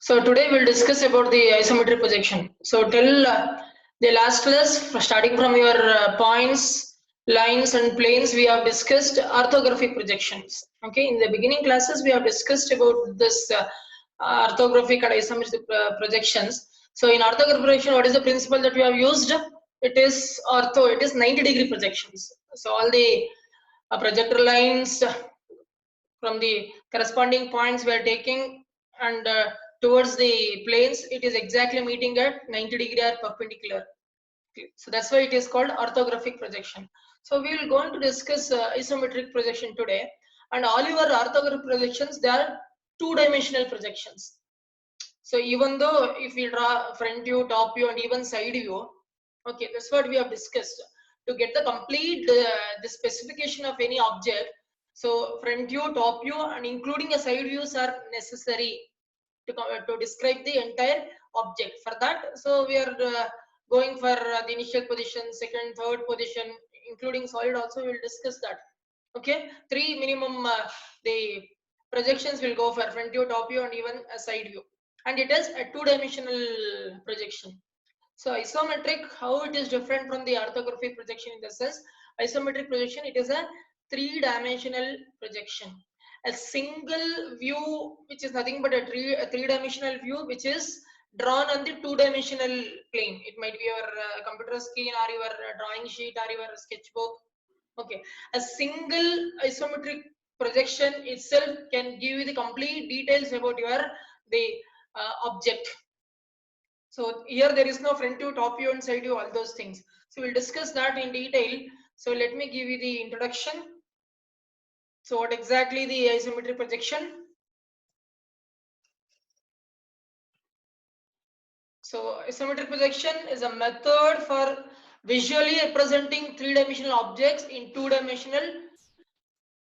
So today we'll discuss about the isometric projection. So till the last class, starting from your points, lines and planes, we have discussed orthographic projections. Okay, in the beginning classes we have discussed about this orthographic and isometric projections. So in orthographic projection, what is the principle that we have used? It is ortho, it is 90-degree projections. So all the projector lines from the corresponding points we are taking and towards the planes, it is exactly meeting at 90-degree or perpendicular. So that's why it is called orthographic projection. So we will going to discuss isometric projection today, and all your orthographic projections, they are two-dimensional projections. So even though if we draw front view, top view and even side view, okay, that's what we have discussed. To get the complete the specification of any object, so front view, top view and including a side views are necessary to describe the entire object. For that, so we are going for the initial position, second, third position, including solid also we will discuss that. Okay, three minimum the projections will go for front view, top view and even a side view, and it is a two-dimensional projection. So isometric, how it is different from the orthographic projection in the sense, isometric projection, it is a three-dimensional projection. A single view, which is nothing but a three-dimensional view, which is drawn on the two-dimensional plane. It might be your computer screen or your drawing sheet or your sketchbook. Okay, a single isometric projection itself can give you the complete details about your the object. So here there is no front view, top view and side view, all those things. So we'll discuss that in detail. So let me give you the introduction. So what exactly the isometric projection? So isometric projection is a method for visually representing three-dimensional objects in two-dimensional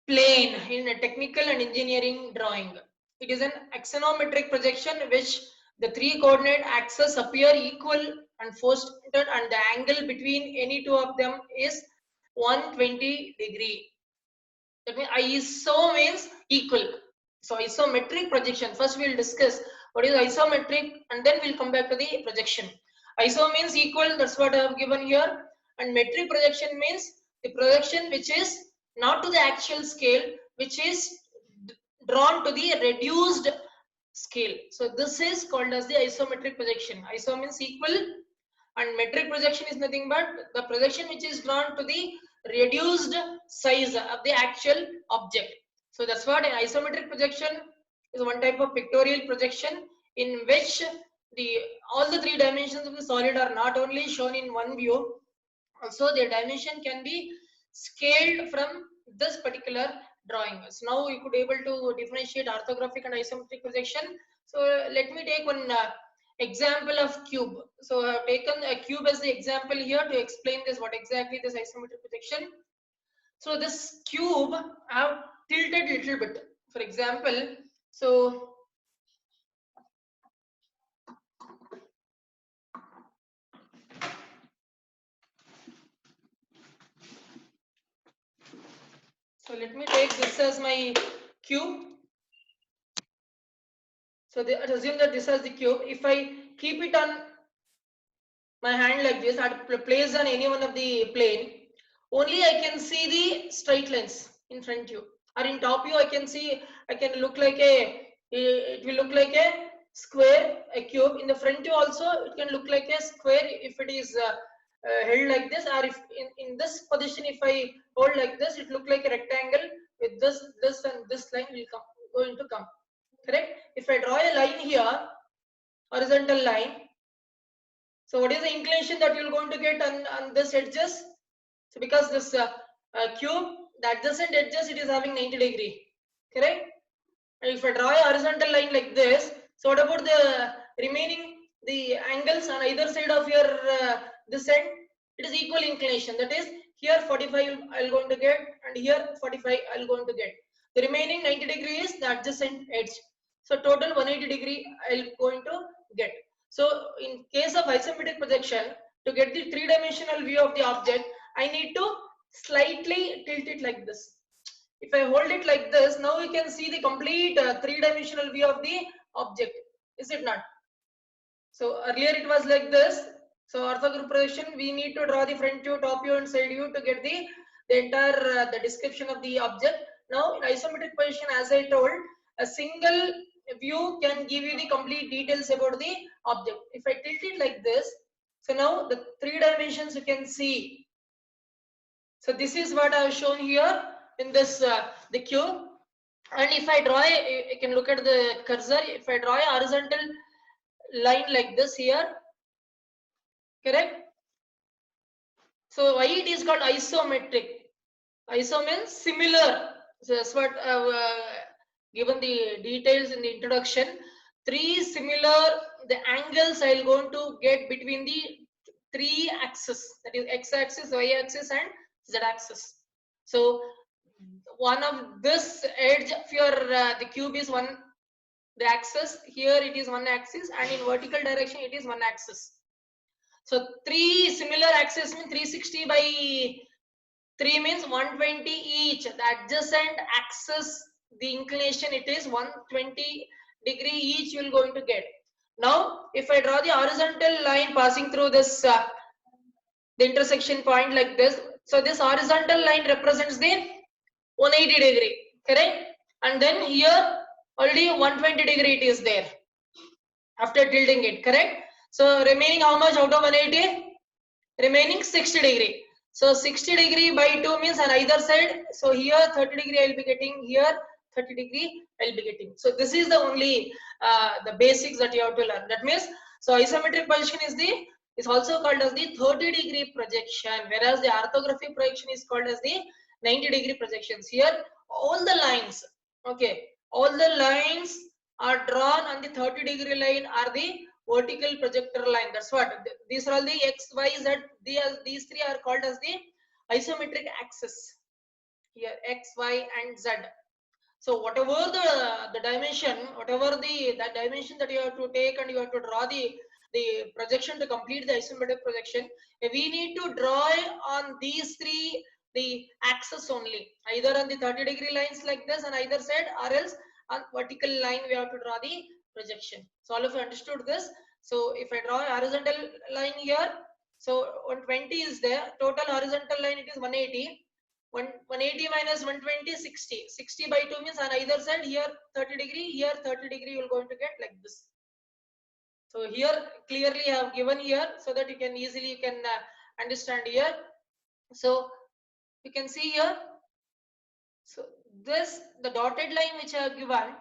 plane in a technical and engineering drawing. It is an axonometric projection which the three coordinate axes appear equal and forced, and the angle between any two of them is 120 degree. That means iso means equal. So isometric projection, first we will discuss what is isometric and then we'll come back to the projection. Iso means equal, that's what I have given here, and metric projection means the projection which is not to the actual scale, which is drawn to the reduced scale. So this is called as the isometric projection. Iso means equal and metric projection is nothing but the projection which is drawn to the reduced size of the actual object. So that's what an isometric projection is, one type of pictorial projection in which all the three dimensions of the solid are not only shown in one view, also their dimension can be scaled from this particular drawing. So now you could able to differentiate orthographic and isometric projection. So let me take one example of cube. So I have taken a cube as the example here to explain this, what exactly this isometric projection. So this cube I have tilted a little bit. For example, so let me take this as my cube. So assume that this is the cube. If I keep it on my hand like this, I place on any one of the plane, only I can see the straight lines in front view, or in top view I can see, I can look like it will look like a square, a cube. In the front view also it can look like a square if it is held like this, or if in this position if I hold like this, it look like a rectangle with this and this line will going to come. Correct? If I draw a line here, horizontal line, so what is the inclination that you're going to get on this edges? So because this cube, the adjacent edges, it is having 90 degree. Correct? And if I draw a horizontal line like this, so what about the remaining, the angles on either side of your this end? It is equal inclination. That is, here 45 I'll going to get, and here 45 I'll going to get. The remaining 90 degree is the adjacent edge. So total 180 degree I'll going to get. So in case of isometric projection, to get the three-dimensional view of the object, I need to slightly tilt it like this. If I hold it like this, now you can see the complete three-dimensional view of the object. is it not? So earlier it was like this. So orthographic projection, we need to draw the front view, top view, and side view to get the entire the description of the object. Now in isometric position, as I told, a single view can give you the complete details about the object. If I tilt it like this, so now the 3 dimensions you can see. So this is what I have shown here in this the cube. And if I draw, you can look at the cursor. If I draw a horizontal line like this here, correct? So why it is called isometric? Iso means similar. So that's what I've given the details in the introduction. 3 similar the angles I'll going to get between the 3 axes, that is x-axis, y-axis, and z-axis. So one of this edge of your the cube is one the axis. Here it is one axis, and in vertical direction it is one axis. So 3 similar axes means 360 by 3 means 120 each. The adjacent axis, the inclination, it is 120 degree each you will going to get. Now if I draw the horizontal line passing through this the intersection point like this, so this horizontal line represents the 180 degree, correct? And then here already 120 degree it is there after tilting it, correct? So remaining how much out of 180? Remaining 60 degree. So 60 degree by 2 means on either side. So here 30 degree I will be getting, here 30 degree I will be getting. So this is the only the basics that you have to learn. That means, so isometric projection is also called as the 30 degree projection, whereas the orthographic projection is called as the 90 degree projections. Here all the lines, okay, all the lines are drawn on the 30 degree line are the vertical projector line. That's what these are all the x, y, z. These 3 are called as the isometric axis. Here x, y, and z. So whatever the dimension, whatever the dimension that you have to take and you have to draw the projection to complete the isometric projection, we need to draw on these 3 the axis only, either on the 30 degree lines like this on either side, or else on vertical line we have to draw the projection. So all of you understood this. So if I draw a horizontal line here, so 120 is there, total horizontal line it is 180. 180 minus 120, 60. 60 by 2 means on either side, here 30 degree, here 30 degree you are going to get like this. So here clearly I have given here so that you can easily understand here. So you can see here. So this the dotted line which I have given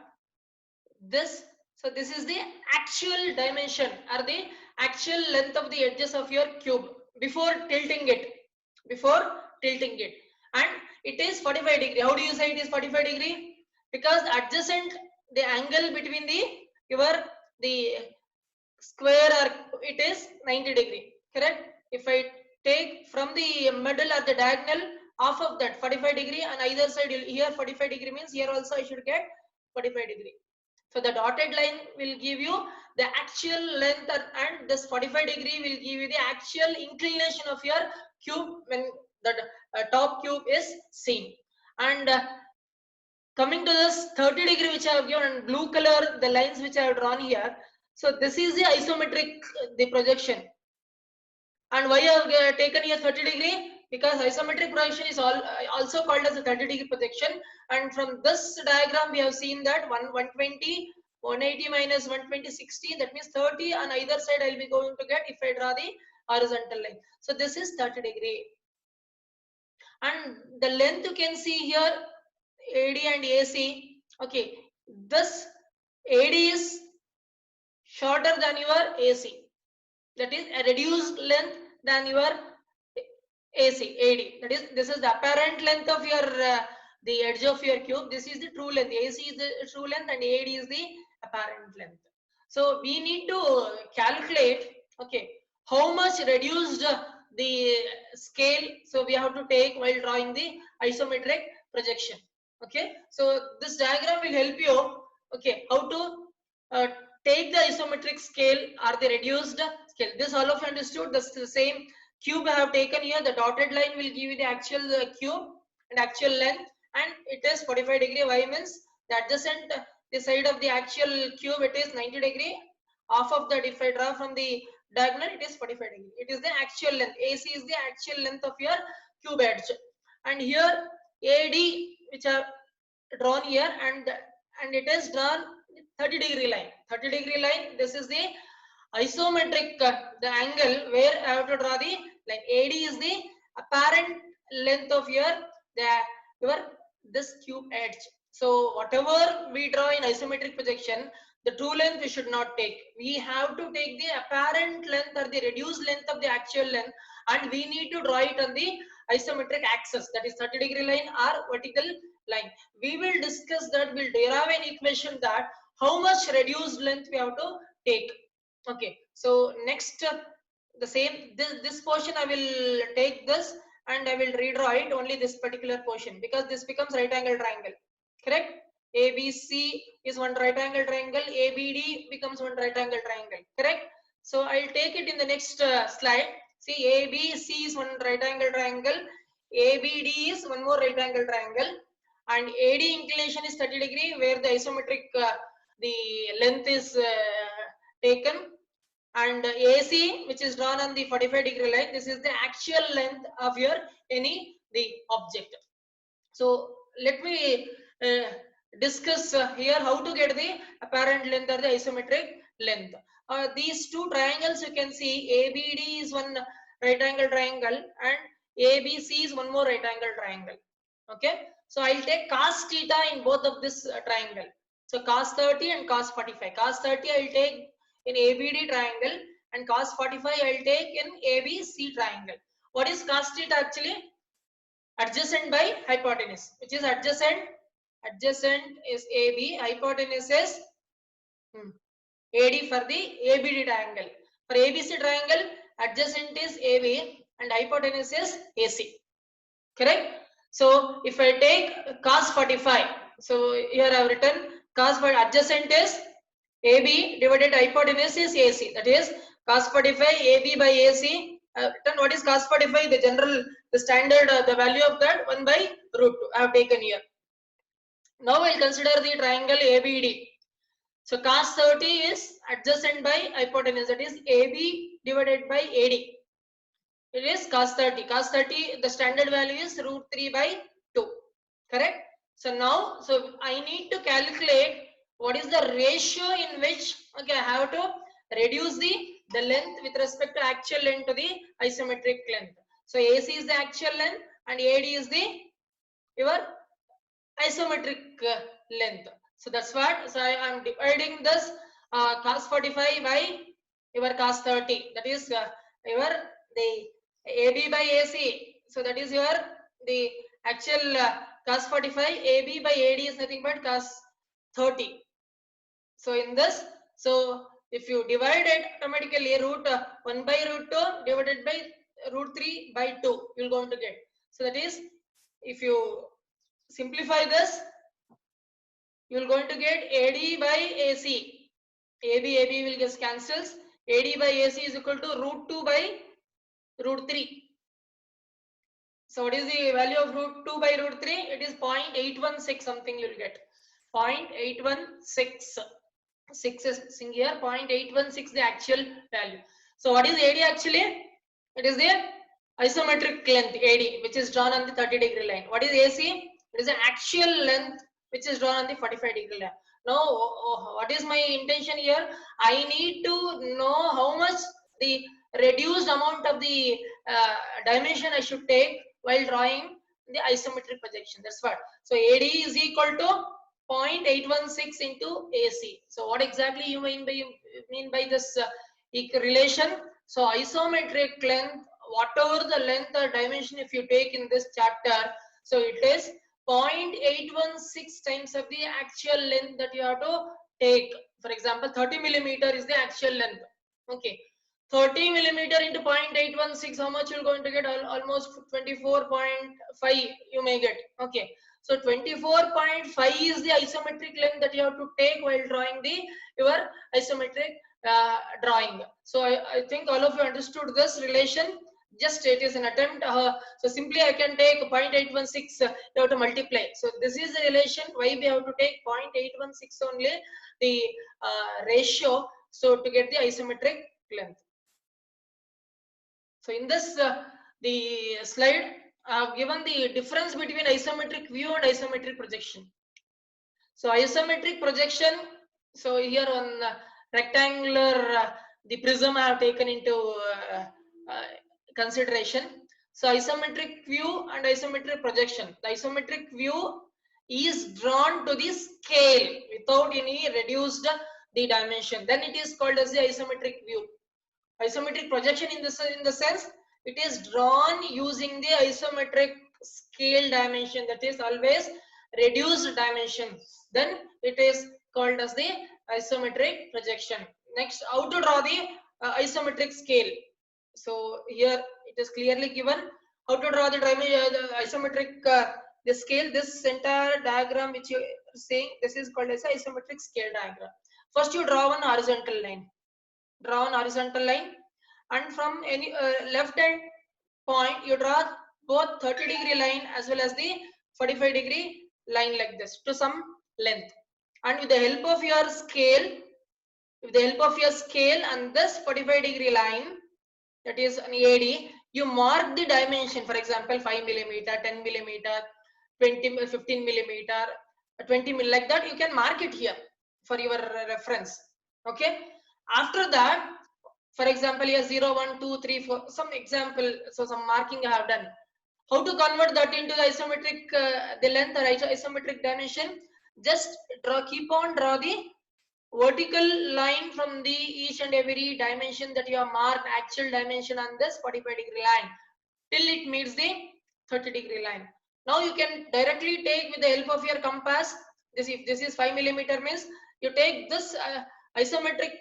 this. So this is the actual dimension or the actual length of the edges of your cube before tilting it. Before tilting it, and it is 45 degree. How do you say it is 45 degree? Because adjacent the angle between the square or it is 90 degree, correct? If I take from the middle or the diagonal half of that 45 degree on either side, here 45 degree means here also I should get 45 degree. So the dotted line will give you the actual length, and this 45 degree will give you the actual inclination of your cube when the top cube is seen. And coming to this 30 degree which I have given in blue color, the lines which I have drawn here. So this is the isometric the projection. And why I have taken here 30 degree? Because isometric projection is also called as a 30 degree projection. And from this diagram we have seen that 120, 180 minus 120, 60. That means 30 on either side I will be going to get if I draw the horizontal line. So this is 30 degree. And the length you can see here, AD and AC. Okay, this AD is shorter than your AC. That is a reduced length than your AC, AD. That is, this is the apparent length of your the edge of your cube. This is the true length. AC is the true length and AD is the apparent length. So we need to calculate, okay, how much reduced the scale. So we have to take while drawing the isometric projection. Okay, so this diagram will help you. Okay, how to take the isometric scale or the reduced scale. This all of you understood. That's the same cube I have taken here. The dotted line will give you the actual cube and actual length, and it is 45 degree. Why means the adjacent the side of the actual cube, it is 90 degree. Half of that, if I draw from the diagonal, it is 45 degree. It is the actual length. AC is the actual length of your cube edge. And here AD, which are drawn here, and it is drawn 30 degree line. 30 degree line. This is the isometric, the angle where I have to draw the line. AD is the apparent length of your this cube edge. So whatever we draw in isometric projection, the true length we should not take. We have to take the apparent length or the reduced length of the actual length, and we need to draw it on the isometric axis, that is 30 degree line or vertical line. We will discuss that. We'll derive an equation that how much reduced length we have to take. Okay, so next the same this portion I will take this and I will redraw it only this particular portion, because this becomes right angle triangle. Correct? ABC is one right angle triangle, ABD becomes one right angle triangle. Correct? So I'll take it in the next slide. See, ABC is one right angle triangle, ABD is one more right angle triangle, and AD inclination is 30 degree where the isometric the length is taken, and AC, which is drawn on the 45 degree line, this is the actual length of your the object. So let me discuss here how to get the apparent length or the isometric length. These two triangles you can see, ABD is one right angle triangle and ABC is one more right angle triangle. Okay, so I'll take cos theta in both of this triangle. So cos 30 and cos 45. Cos 30 I'll take in ABD triangle, and cos 45 I'll take in ABC triangle. What is cos theta actually? Adjacent by hypotenuse, which is adjacent. Adjacent is AB, hypotenuse is AD for the ABD triangle. For ABC triangle, adjacent is AB and hypotenuse is AC. Correct? So if I take cos 45, so here I have written cos 45, adjacent is AB divided hypotenuse is AC. That is cos 45 AB by AC. Written what is cos 45? The general, the standard, the value of that 1 by root 2. I have taken here. Now I'll consider the triangle ABD. So cos 30 is adjacent by hypotenuse. That is AB divided by AD. It is cos 30. Cos 30, the standard value is root 3 by 2. Correct? So now, so I need to calculate what is the ratio in which, okay, I have to reduce the length with respect to actual length to the isometric length. So AC is the actual length and AD is the your isometric length. So that's what. So I am dividing this cos 45 by your cos 30. That is your the AB by AC. So that is your the actual cos 45. AB by AD is nothing but cos 30. So in this, so if you divide it automatically, root 1 by root 2 divided by root 3 by 2, you're going to get. So that is, if you simplify this, you're going to get AD by AC. AB will get cancels. AD by AC is equal to root 2 by root 3. So what is the value of root 2 by root 3? It is 0.816 something you'll get. 0.816. 6 is here, 0.816 the actual value. So what is AD actually? It is the isometric length AD, which is drawn on the 30 degree line. What is AC? It is the actual length which is drawn on the 45 degree line. Now, what is my intention here? I need to know how much the reduced amount of the dimension I should take while drawing the isometric projection. That's what. So AD is equal to 0.816 into AC. So what exactly you mean by this relation? So isometric length, whatever the length or dimension if you take in this chapter, so it is 0.816 times of the actual length that you have to take. For example, 30 millimeter is the actual length. Okay, 30 millimeter into 0.816, how much you're going to get? Almost 24.5 you may get. Okay, so 24.5 is the isometric length that you have to take while drawing your isometric drawing. So I think all of you understood this relation. Just it is an attempt. So simply I can take 0.816, you have to multiply. So this is the relation why we have to take 0.816 only, the ratio, so to get the isometric length. So in this the slide I have given the difference between isometric view and isometric projection. So isometric projection, so here on rectangular the prism I have taken into consideration. So isometric view and isometric projection. The isometric view is drawn to the scale without any reduced the dimension. Then it is called as the isometric view. Isometric projection in the sense it is drawn using the isometric scale dimension, that is always reduced dimension. Then it is called as the isometric projection. Next, how to draw the isometric scale. So here it is clearly given how to draw the isometric the scale. This entire diagram which you are saying, this is called as isometric scale diagram. First you draw one horizontal line. Draw an horizontal line, and from any left hand point you draw both 30-degree line as well as the 45-degree line like this to some length. And with the help of your scale, and this 45-degree line, that is an AD, you mark the dimension. For example, 5 millimeter, 10 millimeter, 20, 15 millimeter, 20 mil, like that. You can mark it here for your reference. Okay. After that, for example, here 0, 1, 2, 3, 4, some example, so some marking I have done. How to convert that into the isometric, the length or isometric dimension? Just keep on draw the vertical line from the each and every dimension that you have marked, actual dimension on this 45-degree line, till it meets the 30-degree line. Now you can directly take with the help of your compass. If this is 5 millimeter means you take this isometric,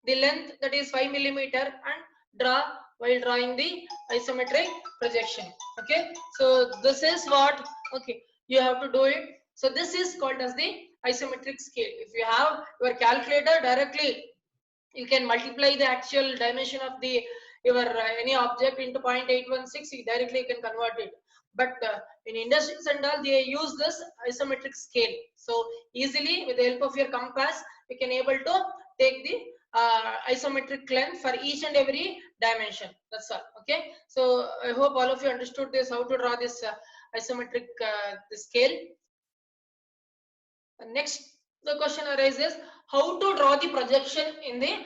the length that is 5 millimeter, and draw while drawing the isometric projection. Okay, so this is what, okay, you have to do it. So this is called as the isometric scale. If you have your calculator, directly you can multiply the actual dimension of the your any object into 0.816, directly you can convert it. But in industries and all, they use this isometric scale. So easily with the help of your compass you can able to take the isometric length for each and every dimension. That's all. Okay, so I hope all of you understood this, how to draw this isometric the scale. Next, the question arises, how to draw the projection in the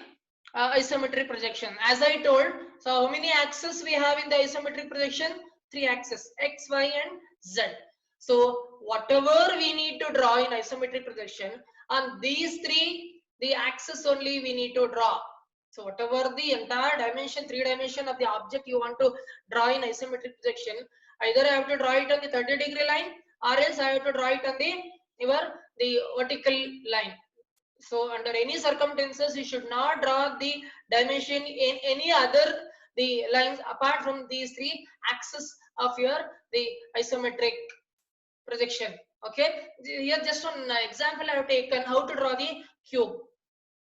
isometric projection. As I told, so how many axes we have in the isometric projection? 3 axes, x, y and z. So whatever we need to draw in isometric projection, on these 3 the axis only we need to draw. So whatever the entire dimension, 3 dimension of the object you want to draw in isometric projection, either I have to draw it on the 30-degree line, or else I have to draw it on the vertical line. So under any circumstances you should not draw the dimension in any other the lines apart from these 3 axes of your the isometric projection. Okay, here just one example I have taken how to draw the cube.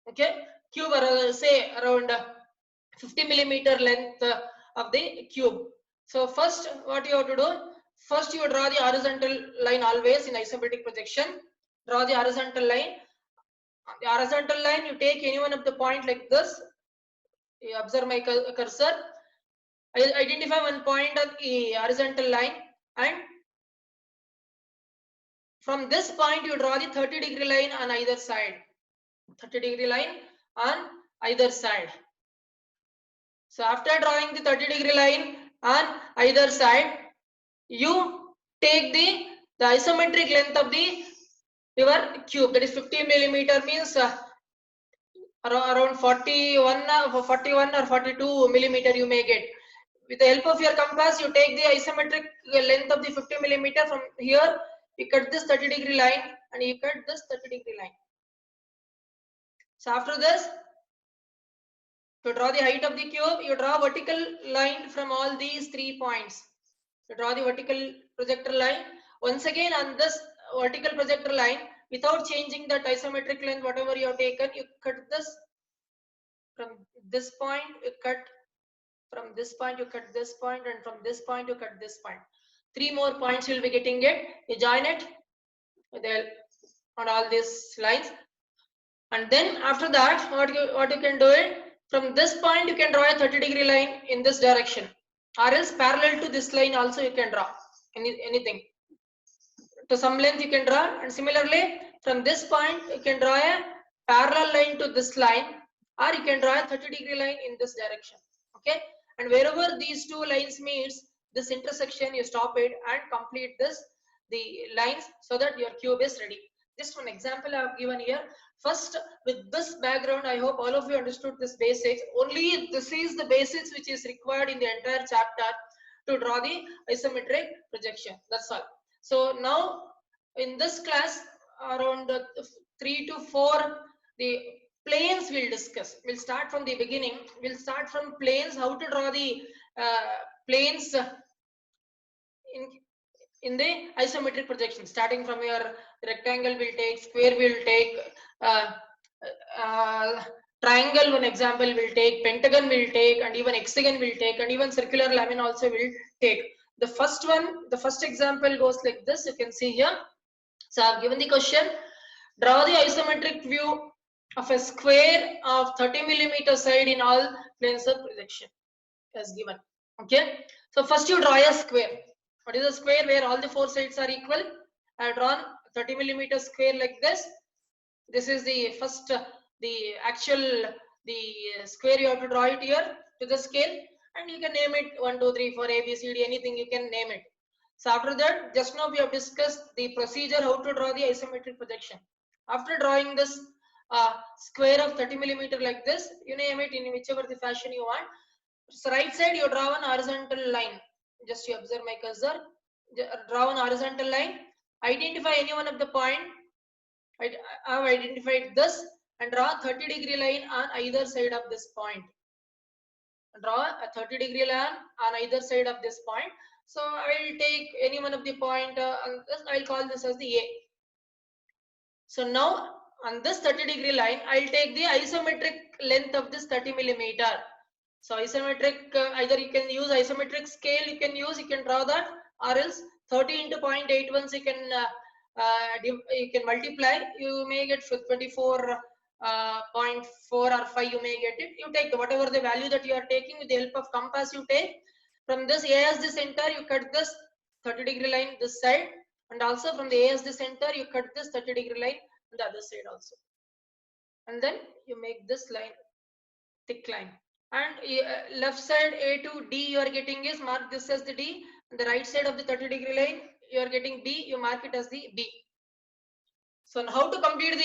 Okay, cube say around 50 millimeter length of the cube. So first what you have to do, first you draw the horizontal line always in isometric projection. Draw the horizontal line. The horizontal line, you take any one of the point like this. You observe my cursor. I identify one point on the horizontal line, and from this point you draw the 30-degree line on either side. 30-degree line on either side. So after drawing the 30-degree line on either side, you take the isometric length of the your cube, that is 50 millimeter means around 41 or 42 millimeter you may get. With the help of your compass, you take the isometric length of the 50 millimeter. From here you cut this 30-degree line and you cut this 30-degree line. So after this, to draw the height of the cube, you draw vertical line from all these 3 points. You draw the vertical projector line. Once again on this vertical projector line, without changing that isometric length, whatever you have taken, you cut this from this point, you cut From this point you cut this point, and from this point you cut this point. 3 more points you'll be getting it. You join it on all these lines, and then after that what you can do it, from this point you can draw a 30-degree line in this direction, or else parallel to this line also you can draw anything to some length you can draw. And similarly from this point you can draw a parallel line to this line, or you can draw a 30-degree line in this direction. Okay, and wherever these two lines meets this intersection, you stop it and complete the lines so that your cube is ready. Just one example I have given here. First, with this background, I hope all of you understood this basics. Only this is the basics which is required in the entire chapter to draw the isometric projection. That's all. So now in this class, around 3 to 4, the planes we'll discuss. We'll start from the beginning. We'll start from planes, how to draw the planes in the isometric projection. Starting from your rectangle will take, square will take, triangle one example will take, pentagon will take, and even hexagon will take, and even circular lamina also will take. The first one, the first example goes like this. You can see here. So I've given the question. Draw the isometric view of a square of 30 millimeter side in all planes of projection as given. Okay. So first you draw a square. What is a square? Where all the four sides are equal. I have drawn 30 millimeter square like this. This is the first, the actual, the square you have to draw it here to the scale, and you can name it 1, 2, 3, 4, A, B, C, D, anything you can name it. So after that, just now we have discussed the procedure how to draw the isometric projection. After drawing this square of 30 millimeter like this, you name it in whichever the fashion you want. So right side you draw one horizontal line. Just you observe my cursor. Draw one horizontal line. Identify any one of the point. I have identified this and draw 30-degree line on either side of this point. Draw a 30-degree line on either side of this point. So I will take any one of the point. I will call this as the A. So now on this 30-degree line, I will take the isometric length of this 30 millimeter. So isometric, either you can use isometric scale, you can draw that, or else 30 into 0.81 you can multiply. You may get 24.4 or 5. You may get it. You take whatever the value that you are taking with the help of compass. You take from this A as the center. You cut this 30-degree line this side, and also from the A as the center, you cut this 30-degree line on the other side also. And then you make this line thick line. And left side A to D you are getting is, mark this as the D. And the right side of the 30-degree line you are getting B, you mark it as the B. So now how to complete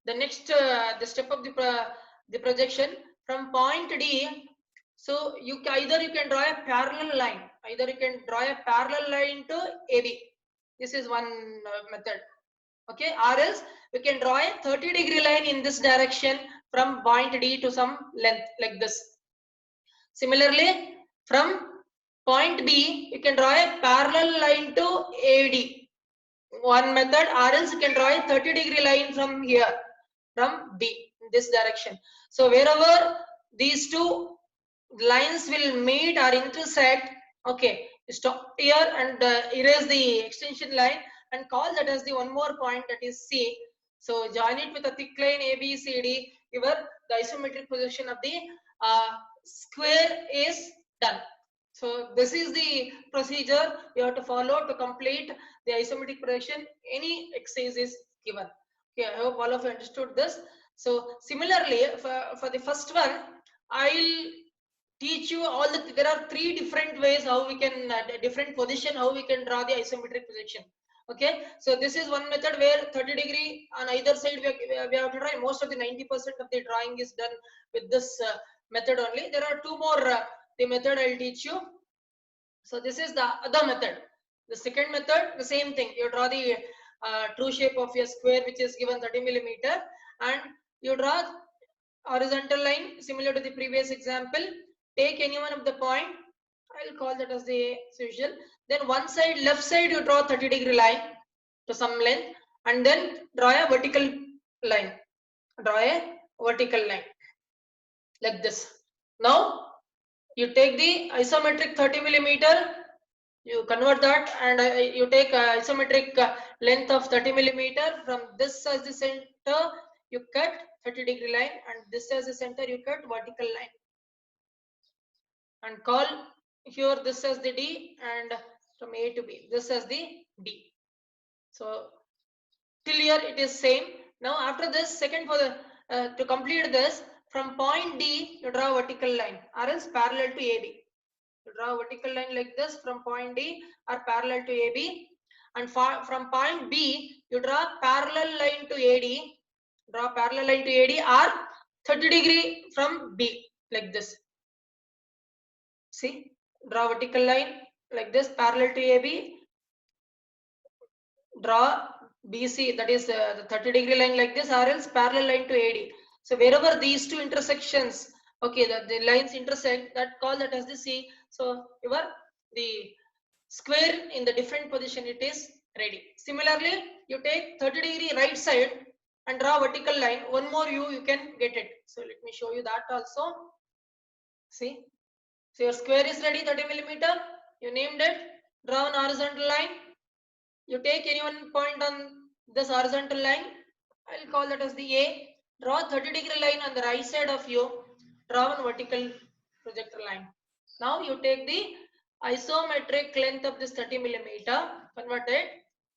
the next the step of the projection from point D. So you can draw a parallel line. Either you can draw a parallel line to AB. This is one method. Okay, or else we can draw a 30-degree line in this direction from point D to some length like this. Similarly, from point B, you can draw a parallel line to AD. One method, or else you can draw a 30-degree line from here, from B, in this direction. So wherever these two lines will meet or intersect, okay, stop here and erase the extension line and call that as the one more point, that is C. So join it with a thick line ABCD. The isometric projection of the square is done. So this is the procedure you have to follow to complete the isometric projection. Any exercise is given. Okay, I hope all of you understood this. So similarly, for the first one, I'll teach you all there are 3 different ways how we can different position how we can draw the isometric projection. Okay, so this is one method where 30-degree on either side we have to draw. Most of the 90% of the drawing is done with this method only. There are 2 more the method I'll teach you. So this is the other method. The second method, the same thing. You draw the true shape of your square which is given 30 millimeter, and you draw horizontal line similar to the previous example. Take any one of the point. I'll call that as the usual. Then one side, left side, you draw 30-degree line to some length, and then draw a vertical line. Draw a vertical line like this. Now you take the isometric 30 millimeter, you convert that, and you take isometric length of 30 millimeter. From this as the center, you cut 30-degree line, and this as the center, you cut vertical line, and call here this as the D, and from A to B, this as the D. So till here it is same. Now after this, second, for the to complete this, from point D you draw a vertical line or else parallel to AB. You draw a vertical line like this from point D or parallel to AB, and from point B you draw parallel line to AD. Draw parallel line to AD or 30-degree from B like this. See, draw vertical line like this parallel to AB. Draw BC, that is the 30-degree line like this, or else parallel line to AD. So wherever these two intersections, okay, the lines intersect, that call that as the C. So your the square in the different position, it is ready. Similarly, you take 30-degree right side and draw vertical line. One more view you can get it. So let me show you that also. See, so your square is ready, 30 millimeter. You named it. Draw an horizontal line. You take any one point on this horizontal line. I'll call that as the A. Draw 30-degree line on the right side of you. Draw one vertical projector line. Now you take the isometric length of this 30 millimeter. Convert it.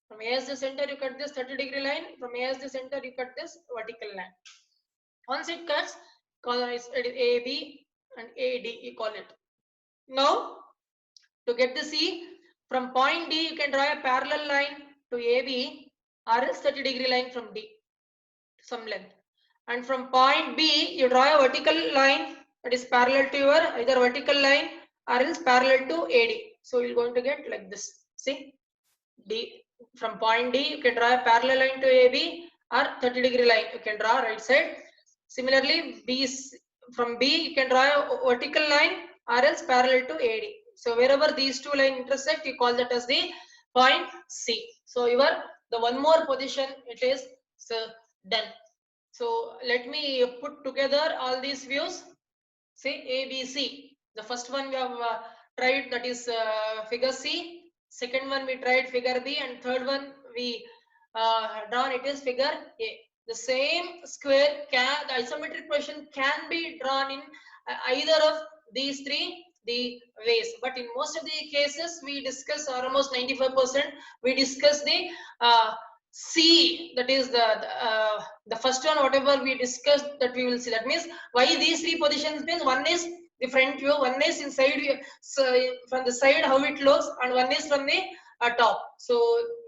From A as the center, you cut this 30-degree line. From A as the center, you cut this vertical line. Once it cuts, call it AB and AD. You call it. Now to get the C, from point D you can draw a parallel line to AB or else 30-degree line from D to some length, and from point B you draw a vertical line that is parallel to your either vertical line or else parallel to AD. So you're going to get like this. See, D, from point D you can draw a parallel line to AB or 30-degree line you can draw right side. Similarly, from B you can draw a vertical line or else parallel to AD. So wherever these two lines intersect, you call that as the point C. So the one more position, it is done. So let me put together all these views. Say A, B, C. The first one we have tried, that is figure C. Second one we tried figure B, and third one we drawn, it is figure A. The same square the isometric position can be drawn in either of these three the ways, but in most of the cases we discuss, almost 95% we discuss the C, that is the first one, whatever we discussed, that we will see. That means why these three positions means one is the front view, one is inside view, so from the side how it looks, and one is from the top. So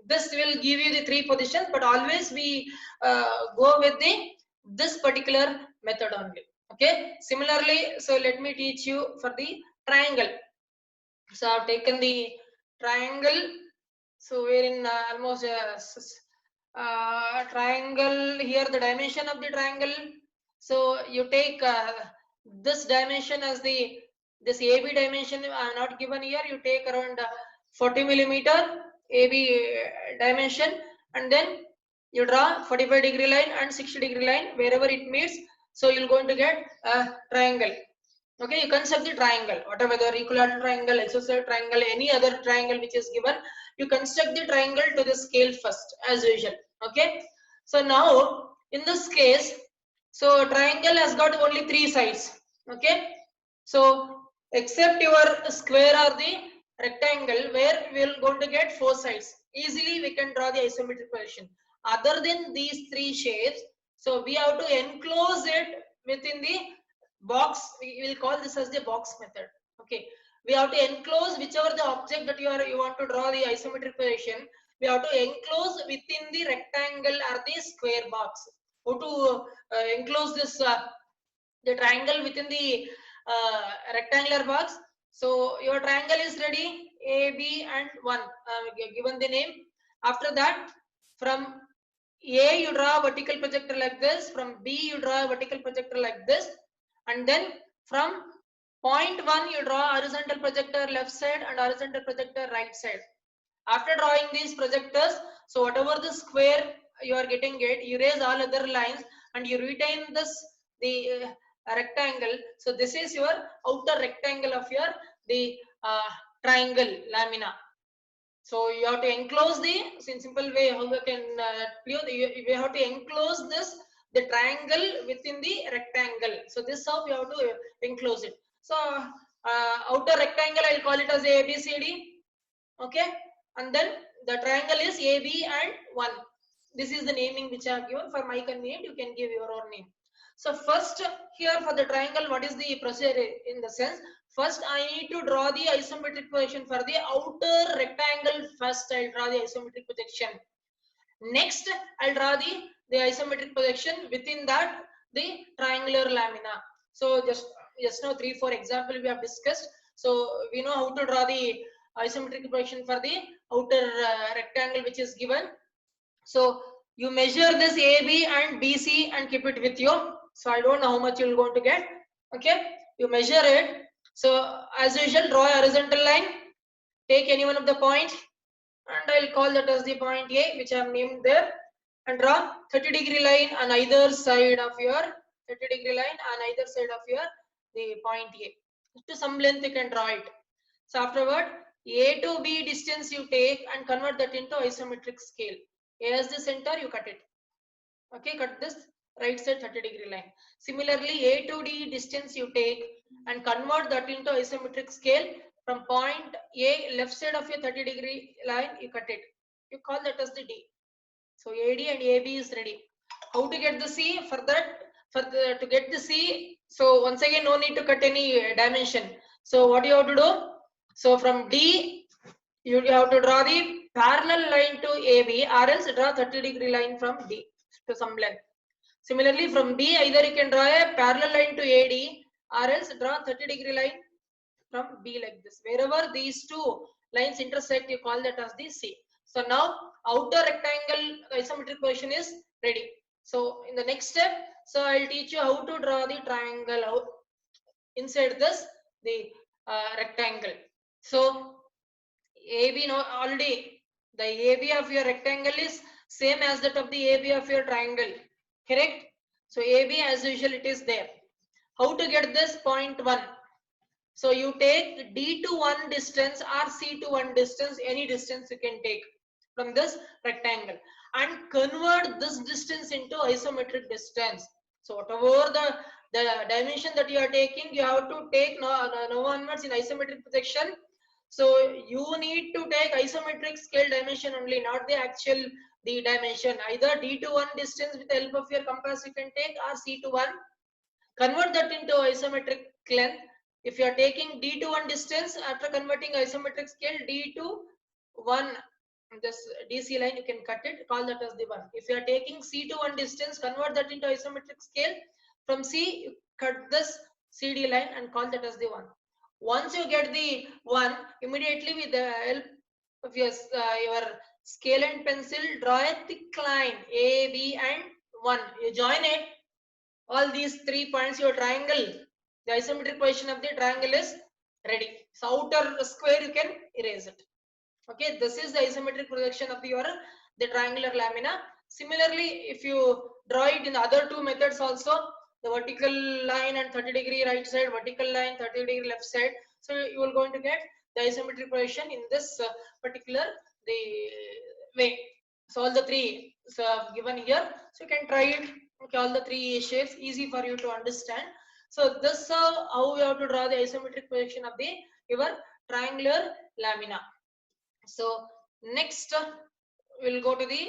this will give you the three positions, but always we go with this particular method only. Okay. Similarly, so let me teach you for the triangle. So I've taken the triangle. So we're in almost triangle here, the dimension of the triangle. So you take this dimension as this AB dimension, not given here. You take around 40 millimeter AB dimension, and then you draw 45-degree line and 60-degree line wherever it meets. So you're going to get a triangle. Okay, you construct the triangle, whatever, the equilateral triangle, isosceles triangle, any other triangle which is given, you construct the triangle to the scale first, as usual. Okay, so now in this case, so triangle has got only three sides. Okay, so except your square or the rectangle, where we are going to get four sides, easily we can draw the isometric position. Other than these three shapes, so we have to enclose it within the box. We will call this as the box method. Okay, we have to enclose whichever the object that you want to draw the isometric position. We have to enclose within the rectangle or the square box. How to enclose this the triangle within the rectangular box? So your triangle is ready, A, B, and 1, given the name. After that, from A you draw a vertical projector like this, from B you draw a vertical projector like this, and then from point 1 you draw horizontal projector left side and horizontal projector right side. After drawing these projectors, so whatever the square you are getting it, erase all other lines and you retain this the rectangle. So this is your outer rectangle of your the triangle lamina. So you have to enclose the, in simple way how you can you have to enclose this the triangle within the rectangle. So this how you have to enclose it. So outer rectangle I'll call it as ABCD. Okay, and then the triangle is AB and 1. This is the naming which I have given. For my convenience, you can give your own name. So first here for the triangle, what is the procedure in the sense? First, I need to draw the isometric projection for the outer rectangle. First, I'll draw the isometric projection. Next, I'll draw the isometric projection within that the triangular lamina. So just now 3-4 example we have discussed. So we know how to draw the isometric projection for the outer rectangle which is given. So you measure this AB and BC and keep it with you. So I don't know how much you're going to get. Okay, you measure it. So as usual, draw a horizontal line. Take any one of the points, and I'll call that as the point A, which I have named there. And draw 30-degree line on either side of your 30-degree line on either side of your the point A. To some length you can draw it. So afterward, A to B distance you take and convert that into isometric scale. A as the center, you cut it. Okay, cut this right side 30-degree line. Similarly, A to D distance you take and convert that into isometric scale. From point A, left side of your 30-degree line, you cut it. You call that as the D. So AD and AB is ready. How to get the C? For that, to get the C, so once again, no need to cut any dimension. So what you have to do? So from D, you have to draw the parallel line to AB, or else draw 30-degree line from D to some length. Similarly, from B, either you can draw a parallel line to AD, or else draw 30-degree line from B like this. Wherever these two lines intersect, you call that as the C. So now outer rectangle isometric position is ready. So in the next step, so I'll teach you how to draw the triangle out inside this the rectangle. So AB, no, already the AB of your rectangle is same as that of the AB of your triangle, correct? So AB as usual it is there. How to get this point 1? So you take D to 1 distance or C to 1 distance, any distance you can take from this rectangle, and convert this distance into isometric distance. So whatever the dimension that you are taking, you have to take now onwards in isometric projection. So you need to take isometric scale dimension only, not the actual the dimension. Either D to 1 distance with the help of your compass you can take, or C to 1. Convert that into isometric length. If you are taking D to 1 distance, after converting isometric scale D to 1, this DC line you can cut it, call that as the 1. If you are taking C to 1 distance, convert that into isometric scale. From C, you cut this CD line and call that as the 1. Once you get the 1, immediately with the help of your scale and pencil, draw a thick line A, B and 1. You join it. All these 3 points, your triangle, the isometric position of the triangle is ready. So outer square you can erase it. Okay, this is the isometric projection of your the triangular lamina. Similarly, if you draw it in the other two methods also, the vertical line and 30-degree right side, vertical line 30-degree left side. So you are going to get the isometric projection in this particular the way. So all the 3 given here. So you can try it. Okay, all the 3 shapes, easy for you to understand. So this is how you have to draw the isometric projection of the your triangular lamina. So next we'll go to the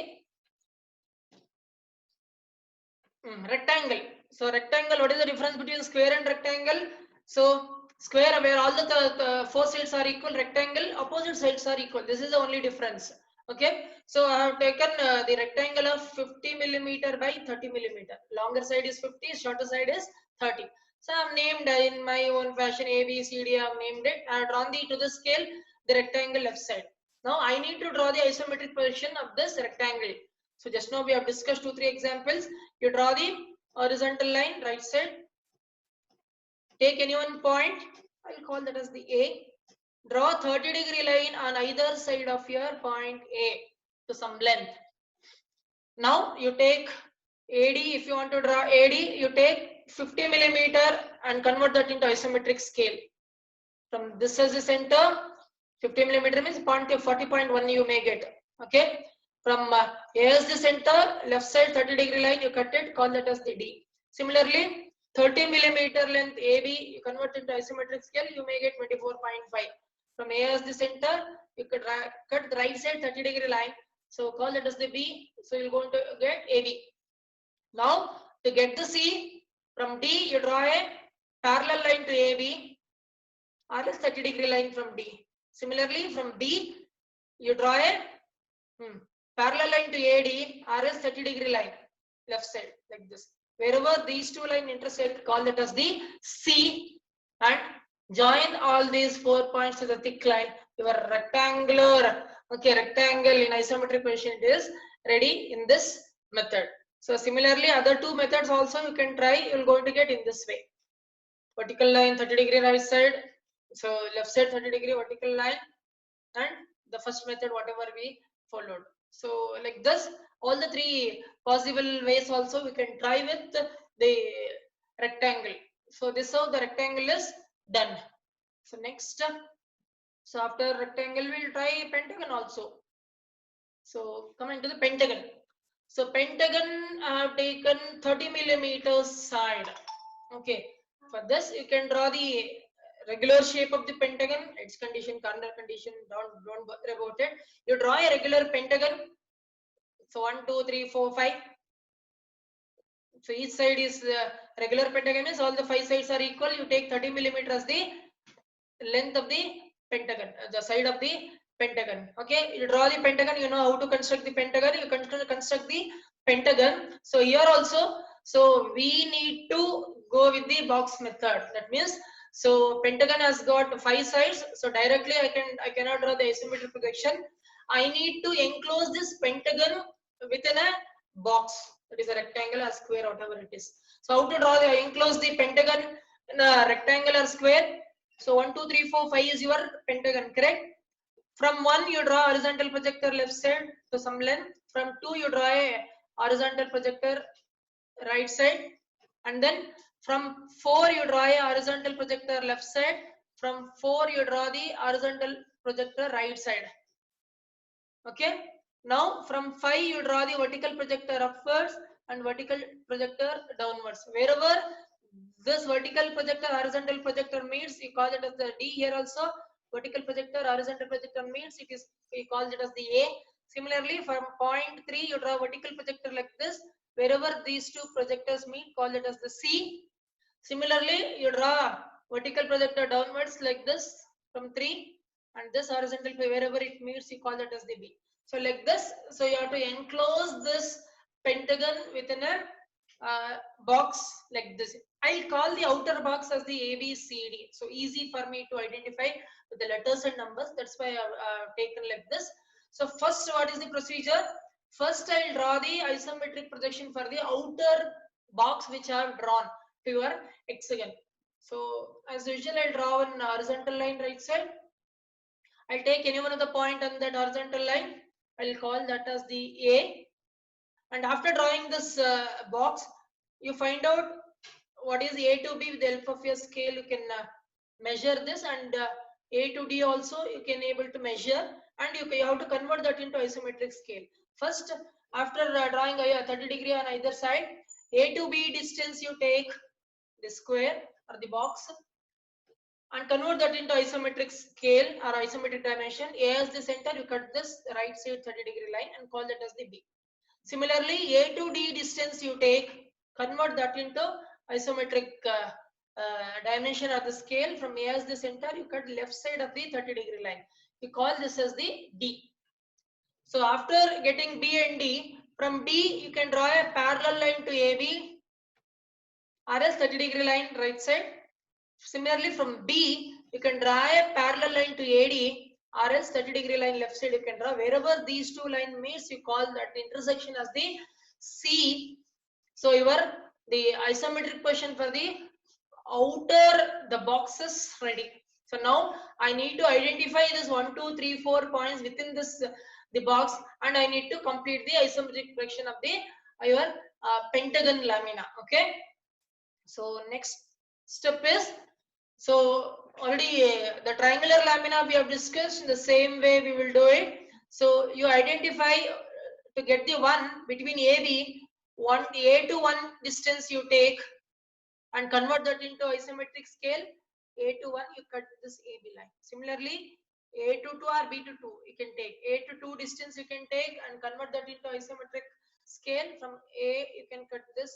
rectangle. So rectangle, what is the difference between square and rectangle? So square where all the 4 sides are equal, rectangle opposite sides are equal. This is the only difference. Okay, so I have taken the rectangle of 50 millimeter by 30 millimeter. Longer side is 50, shorter side is 30. So I have named in my own fashion A, B, C, D. I have named it. I have drawn to the scale the rectangle left side. Now I need to draw the isometric position of this rectangle. So just now we have discussed 2-3 examples. You draw the horizontal line right side. Take any one point. I will call that as the A. Draw 30-degree line on either side of your point A to some length. Now you take AD. If you want to draw AD, you take 50 millimeter and convert that into isometric scale. From this as the center, 50 millimeter means 40.1 you may get. Okay. From A as the center, left side 30-degree line, you cut it, call that as the D. Similarly, 30 millimeter length AB, you convert into isometric scale, you may get 24.5. From A as the center, you could cut the right side 30-degree line, so call that as the B. So you're going to get AB. Now, to get the C, from D, you draw a parallel line to AB, or else 30-degree line from D. Similarly, from B, you draw a parallel line to AD, or else 30-degree line, left side, like this. Wherever these two lines intersect, call that as the C, and join all these 4 points to the thick line. Your rectangular, rectangle in isometric position is ready in this method. So similarly, other two methods also you can try. You're going to get in this way. Vertical line 30-degree right side, so left side 30-degree vertical line, and the first method whatever we followed. So like this, all the three possible ways also we can try with the rectangle. So this how the rectangle is done. So next, so after rectangle we'll try pentagon also. So coming to the pentagon. So pentagon I have taken 30 millimeters side. Okay, for this you can draw the regular shape of the pentagon, its condition, corner condition, don't bother about it. You draw a regular pentagon. So 1, 2, 3, 4, 5. So each side is regular pentagon is all the 5 sides are equal. You take 30 millimeters as the length of the pentagon, the side of the pentagon. Okay, you draw the pentagon. You know how to construct the pentagon. You can construct the pentagon. So here also, so we need to go with the box method. That means, so pentagon has got 5 sides. So directly I cannot draw the isometric projection. I need to enclose this pentagon within a box. That is a rectangle or square, whatever it is. So how to draw the enclose the pentagon in a rectangle or square? So 1, 2, 3, 4, 5 is your pentagon, correct? From 1 you draw horizontal projector left side to some length. From 2 you draw a horizontal projector right side, and then from 4 you draw a horizontal projector left side. From 4 you draw the horizontal projector right side. Okay. Now from 5 you draw the vertical projector upwards and vertical projector downwards. Wherever this vertical projector horizontal projector meets, you call it as the D. Here also vertical projector horizontal projector meets, it is, we call it as the A. Similarly, from point 3 you draw vertical projector like this. Wherever these two projectors meet, call it as the C. Similarly, you draw vertical projector downwards like this from 3, and this horizontal, wherever it meets, you call that as the B. So like this, so you have to enclose this pentagon within a box like this. I'll call the outer box as the ABCD. So easy for me to identify with the letters and numbers. That's why I've taken like this. So first, what is the procedure? First, I'll draw the isometric projection for the outer box which I have drawn to your hexagon. So as usual, I'll draw one horizontal line right side. I'll take any one of the point on that horizontal line. I'll call that as the A. And after drawing this box, you find out what is A to B with the help of your scale. You can measure this, and A to D also you can able to measure, and you have to convert that into isometric scale. First, after drawing a 30-degree on either side, A to B distance you take the square or the box and convert that into isometric scale or isometric dimension. A as the center, you cut this right side 30-degree line and call that as the B. Similarly, A to D distance you take, convert that into isometric dimension of the scale. From A as the center, you cut left side of the 30-degree line. You call this as the D. So after getting B and D, from D you can draw a parallel line to AB or else 30-degree line right side. Similarly, from B you can draw a parallel line to AD or else 30-degree line left side you can draw. Wherever these two lines meets, you call that intersection as the C. So the isometric position for the outer the box is ready. So now I need to identify this 1, 2, 3, 4 points within this the box, and I need to complete the isometric projection of the your pentagon lamina. Okay. So next step is, so already the triangular lamina we have discussed. In the same way we will do it. So you identify to get the one between AB, one A to 1 distance you take and convert that into isometric scale. A to 1 you cut this AB line. Similarly, A to 2 or B to 2 you can take. A to 2 distance you can take and convert that into isometric scale. From A you can cut this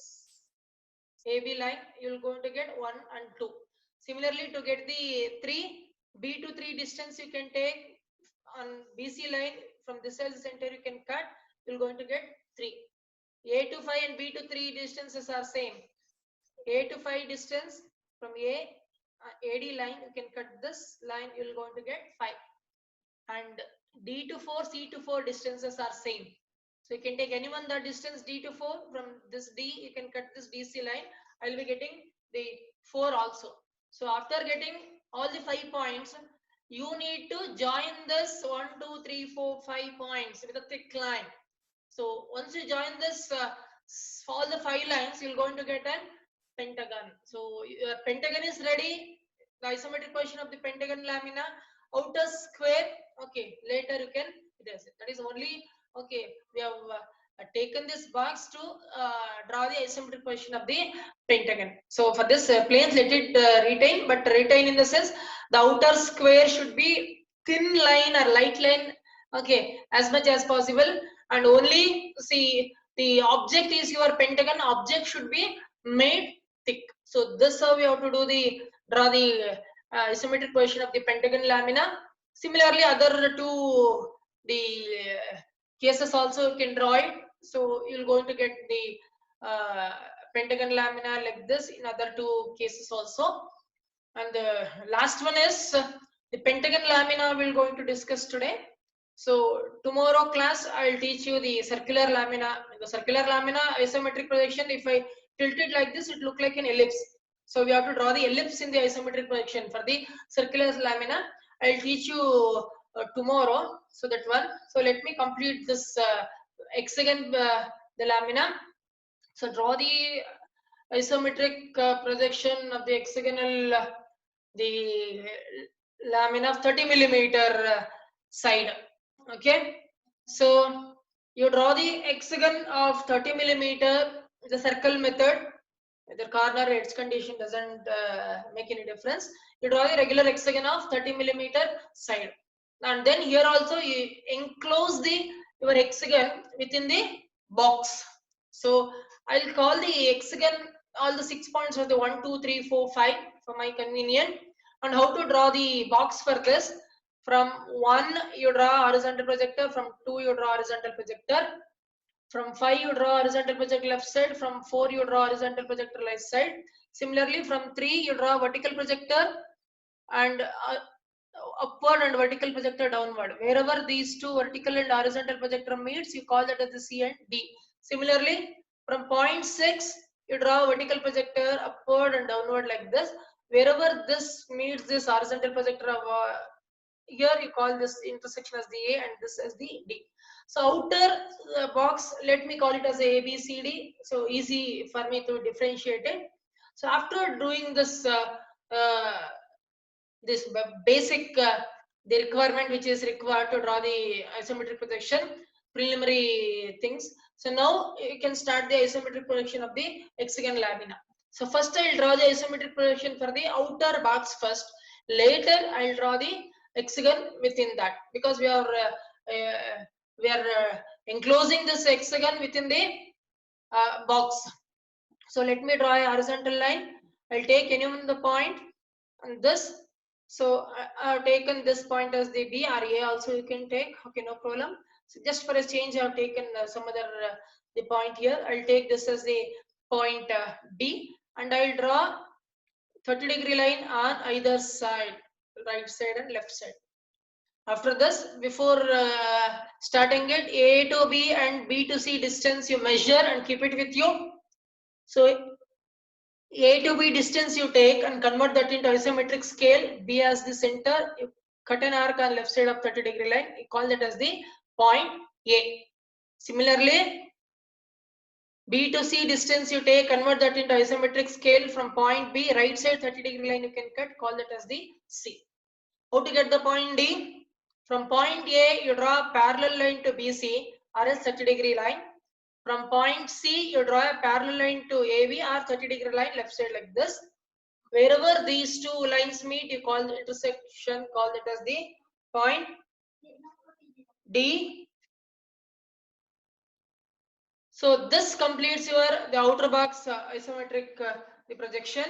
AB line, you will going to get 1 and 2. Similarly, to get the 3, B to 3 distance you can take on BC line, from this as center you can cut, you are going to get 3. A to 5 and B to 3 distances are same. A to 5 distance from AD line, you can cut this line, you will going to get 5. And D to 4, C to 4 distances are same. So you can take anyone the distance D to 4, from this D you can cut this DC line. I will be getting the 4 also. So after getting all the 5 points, you need to join this 1, 2, 3, 4, 5 points with a thick line. So once you join this all the 5 lines, you're going to get a pentagon. So your pentagon is ready. The isometric position of the pentagon lamina, outer square. Okay, later you can erase it. That is only, okay, we have taken this box to draw the isometric position of the pentagon. So for this planes, let it retain, but retain in the sense the outer square should be thin line or light line, okay, as much as possible. And only see, the object is your pentagon, object should be made thick. So this how we have to do the draw the isometric position of the pentagon lamina. Similarly, other two the cases also you can draw it. So you're going to get the pentagon lamina like this in other two cases also. And the last one is the pentagon lamina we're going to discuss today. So tomorrow class I'll teach you the circular lamina. The circular lamina isometric projection, if I tilt it like this, it look like an ellipse. So we have to draw the ellipse in the isometric projection. For the circular lamina, I'll teach you tomorrow. So that one. So let me complete this hexagon the lamina. So draw the isometric projection of the hexagonal the lamina of 30 millimeter side. Okay, so you draw the hexagon of 30 millimeter, the circle method. The corner edge condition doesn't make any difference. You draw the regular hexagon of 30 millimeter side, and then here also you enclose the your hexagon within the box. So I'll call the hexagon all the 6 points of the 1, 2, 3, 4, 5 for my convenience. And how to draw the box for this? From 1 you draw horizontal projector, from 2 you draw horizontal projector, from 5 you draw horizontal projector left side, from 4 you draw horizontal projector right side. Similarly, from 3 you draw vertical projector and upward and vertical projector downward. Wherever these two vertical and horizontal projector meets, you call that as the C and D. Similarly, from point 6 you draw vertical projector upward and downward like this. Wherever this meets this horizontal projector of here you call this intersection as the A and this as the D. So outer box, let me call it as A, B, C, D. So easy for me to differentiate it. So after doing this this basic the requirement which is required to draw the isometric projection, preliminary things. So now you can start the isometric projection of the hexagon lamina. So first I'll draw the isometric projection for the outer box first. Later I'll draw the hexagon within that, because we are enclosing this hexagon within the box. So let me draw a horizontal line. I'll take any one the point and this. So I have taken this point as the B, or A also you can take. Okay, no problem. So just for a change, I have taken some other the point here. I'll take this as the point D, and I'll draw 30-degree line on either side, right side and left side. After this, before starting it, A to B and B to C distance you measure and keep it with you. So A to B distance you take and convert that into isometric scale. B as the center, you cut an arc on left side of 30-degree line, you call that as the point A. Similarly, B to C distance you take, convert that into isometric scale from point B, right side 30-degree line you can cut, call that as the C. How to get the point D? From point A, you draw a parallel line to BC or a 30-degree line. From point C, you draw a parallel line to AB or 30-degree line left side like this. Wherever these two lines meet, you call the intersection, call it as the point D. So this completes your the outer box isometric the projection.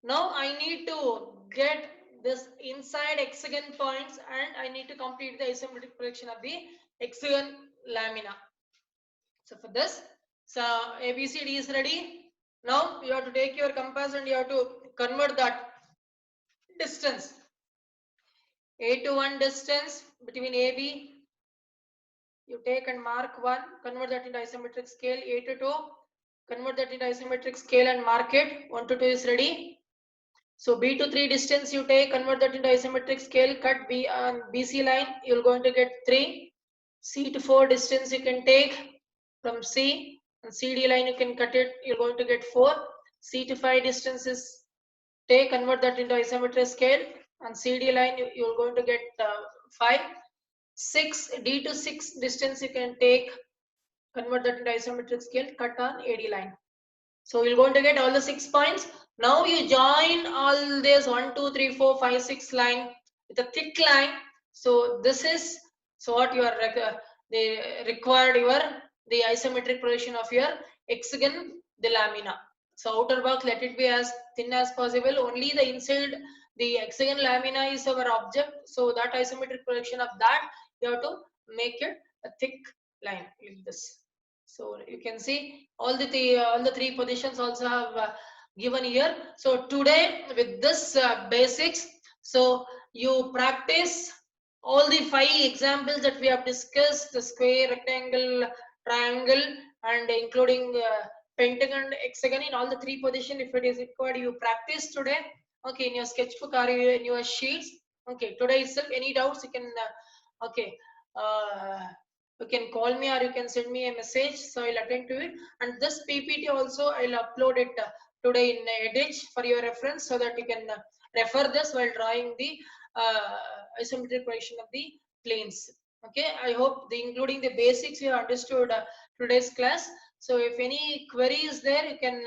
Now I need to get this inside hexagon points and I need to complete the isometric projection of the hexagon lamina. So for this, so ABCD is ready. Now you have to take your compass and you have to convert that distance. A to 1 distance between AB, you take and mark 1, convert that into isometric scale. A to 2, convert that into isometric scale and mark it. 1 to 2 is ready. So B to 3 distance you take, convert that into isometric scale, cut B on BC line, you're going to get 3. C to 4 distance you can take from C, and CD line you can cut it, you're going to get 4. C to 5 distance is take, convert that into isometric scale, and CD line you're going to get 5. 6, D to 6 distance you can take, convert that into isometric scale, cut on AD line. So you're going to get all the 6 points. Now you join all this 1, 2, 3, 4, 5, 6 line with a thick line. So this is so what you are required your the isometric projection of your hexagon the lamina. So outer box let it be as thin as possible. Only the inside the hexagon lamina is our object. So that isometric projection of that you have to make it a thick line like this. So you can see all the three positions also have given here. So today with this basics, so you practice all the 5 examples that we have discussed: the square, rectangle, triangle, and including pentagon, hexagon in all the 3 positions. If it is required, you practice today. Okay, in your sketchbook or in your sheets. Okay, today itself. Any doubts you can. Okay. You can call me or you can send me a message, so I'll attend to it. And this PPT also I'll upload it today in Edit for your reference, so that you can refer this while drawing the isometric projection of the planes. Okay, I hope including the basics you understood today's class. So if any query is there, you can